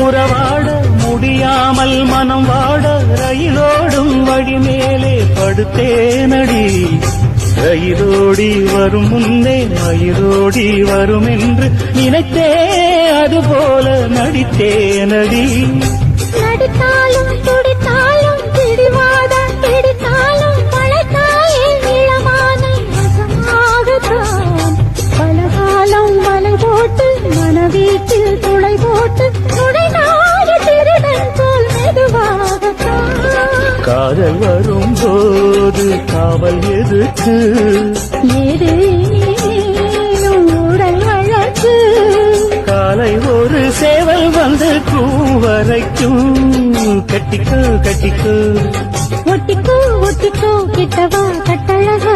உறவாட முடியாமல் மனம் வாட ரயிலோடும் வழி மேலே படுத்தேனடி. ரயிலோடி வரும் முன்னே மயிலோடி வரும் என்று நினைத்தே அதுபோல நடித்தேனடி. நடித்தாலும் துடித்தாலும் பிடிவாத பிடித்தாலும் பழத்தாயே இளமான வசமாகத்தான் பலகாலம் வலை போட்டு மனவீட்டில் துளை போட்டு துணைநாடு திருடன் போல் மெதுவாகத்தான். காதல் வரும்போது காவல் எதுக்கு? ஏது உடல் வழக்கு. காலை ஒரு சேவல் வந்து கூவரைக்கும். கட்டிக்கோ கட்டிக்கோ ஒட்டிக்கோ ஒட்டிக்கோ கிட்டவா கட்டழகா.